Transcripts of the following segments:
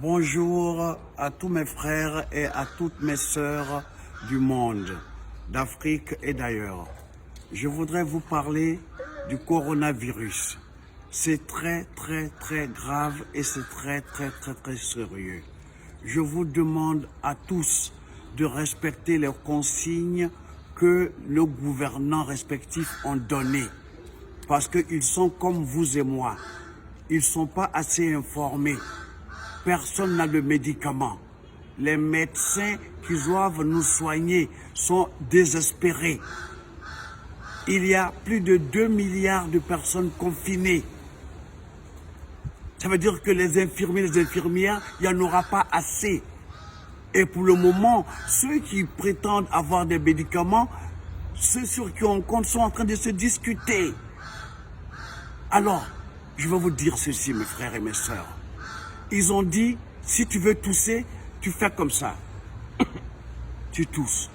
Bonjour à tous mes frères et à toutes mes sœurs du monde, d'Afrique et d'ailleurs. Je voudrais vous parler du coronavirus. C'est très grave et c'est très sérieux. Je vous demande à tous de respecter les consignes que nos gouvernants respectifs ont données. Parce qu'ils sont comme vous et moi. Ils ne sont pas assez informés. Personne n'a de médicaments. Les médecins qui doivent nous soigner sont désespérés. Il y a plus de 2 milliards de personnes confinées. Ça veut dire que les infirmiers, les infirmières, il n'y en aura pas assez. Et pour le moment, ceux qui prétendent avoir des médicaments, ceux sur qui on compte sont en train de se discuter. Alors, je vais vous dire ceci, mes frères et mes sœurs. Ils ont dit, si tu veux tousser, tu fais comme ça. Tu tousses.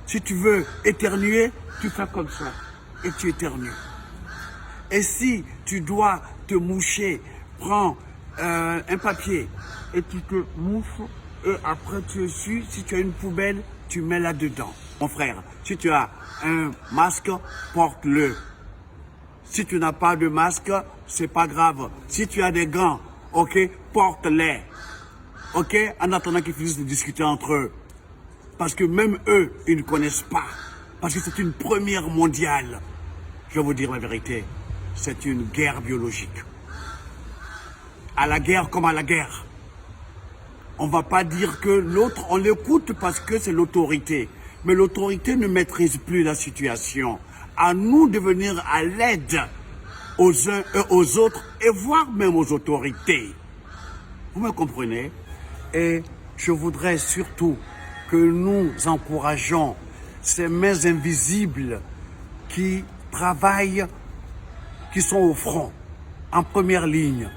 Si tu veux éternuer, tu fais comme ça. Et tu éternues. Et si tu dois te moucher, prends un papier et tu te mouches et après tu essuies. Si tu as une poubelle, tu mets là-dedans. Mon frère, si tu as un masque, porte-le. Si tu n'as pas de masque, c'est pas grave. Si tu as des gants, ok, porte-les. Ok, en attendant qu'ils finissent de discuter entre eux. Parce que même eux, ils ne connaissent pas. Parce que c'est une première mondiale. Je vais vous dire la vérité. C'est une guerre biologique. À la guerre comme à la guerre. On ne va pas dire que l'autre, on l'écoute parce que c'est l'autorité. Mais l'autorité ne maîtrise plus la situation. À nous de venir à l'aide aux uns et aux autres et voire même aux autorités. Vous me comprenez? Et je voudrais surtout que nous encourageons ces mains invisibles qui travaillent, qui sont au front, en première ligne.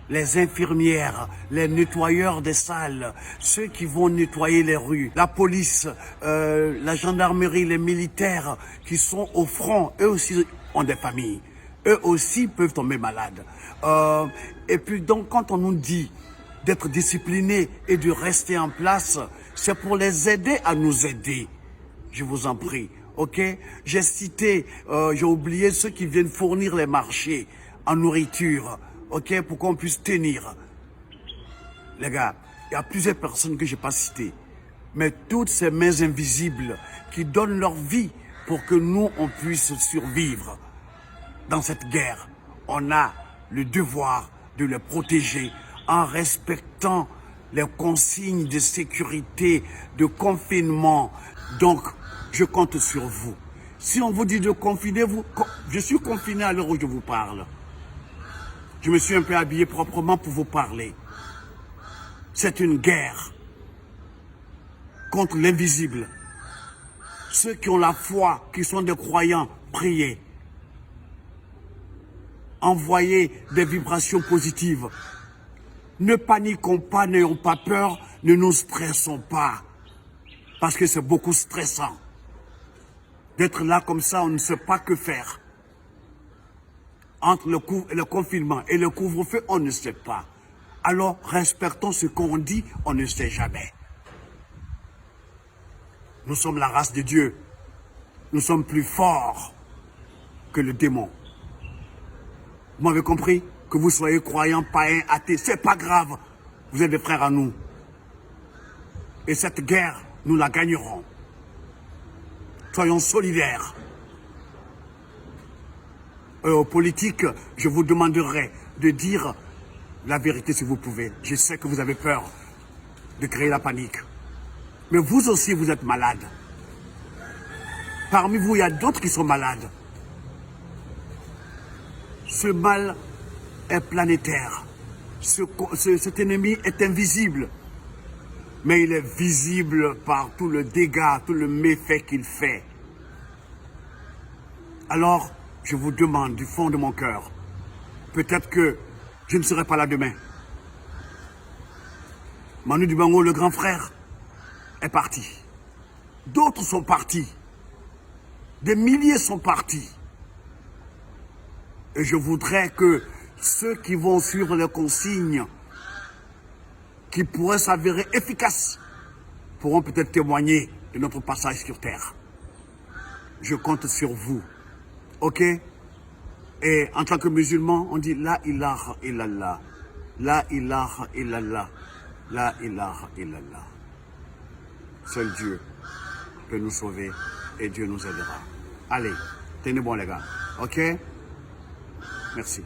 Les infirmières, les nettoyeurs des salles, ceux qui vont nettoyer les rues, la police, la gendarmerie, les militaires qui sont au front, eux aussi ont des familles. Eux aussi peuvent tomber malades. Et puis donc quand on nous dit d'être disciplinés et de rester en place, c'est pour les aider à nous aider. Je vous en prie, ok? J'ai cité, j'ai oublié ceux qui viennent fournir les marchés en nourriture, ok? Pour qu'on puisse tenir. Les gars, il y a plusieurs personnes que je n'ai pas citées. Mais toutes ces mains invisibles qui donnent leur vie pour que nous, on puisse survivre dans cette guerre, on a le devoir de les protéger en respectant les consignes de sécurité, de confinement. Donc, je compte sur vous. Si on vous dit de confiner, je suis confiné à l'heure où je vous parle. Je me suis un peu habillé proprement pour vous parler. C'est une guerre contre l'invisible. Ceux qui ont la foi, qui sont des croyants, priez. Envoyez des vibrations positives. Ne paniquons pas, n'ayons pas peur, ne nous stressons pas. Parce que c'est beaucoup stressant. D'être là comme ça, on ne sait pas que faire. Entre le confinement et le couvre-feu, on ne sait pas. Alors, respectons ce qu'on dit, on ne sait jamais. Nous sommes la race de Dieu. Nous sommes plus forts que le démon. Vous m'avez compris? Que vous soyez croyant, païen, athée, c'est pas grave. Vous êtes des frères à nous. Et cette guerre, nous la gagnerons. Soyons solidaires. Aux politiques, je vous demanderai de dire la vérité si vous pouvez. Je sais que vous avez peur de créer la panique. Mais vous aussi, vous êtes malades. Parmi vous, il y a d'autres qui sont malades. Ce mal est planétaire. Cet ennemi est invisible. Mais il est visible par tout le dégât, tout le méfait qu'il fait. Alors, je vous demande du fond de mon cœur, peut-être que je ne serai pas là demain. Manu Dibango, le grand frère, est parti. D'autres sont partis. Des milliers sont partis. Et je voudrais que ceux qui vont suivre les consignes qui pourraient s'avérer efficaces pourront peut-être témoigner de notre passage sur terre. Je compte sur vous. Ok? Et en tant que musulman, on dit La ilaha illallah. La ilaha illallah. La ilaha illallah. Seul Dieu peut nous sauver et Dieu nous aidera. Allez, tenez bon les gars. Ok? Merci.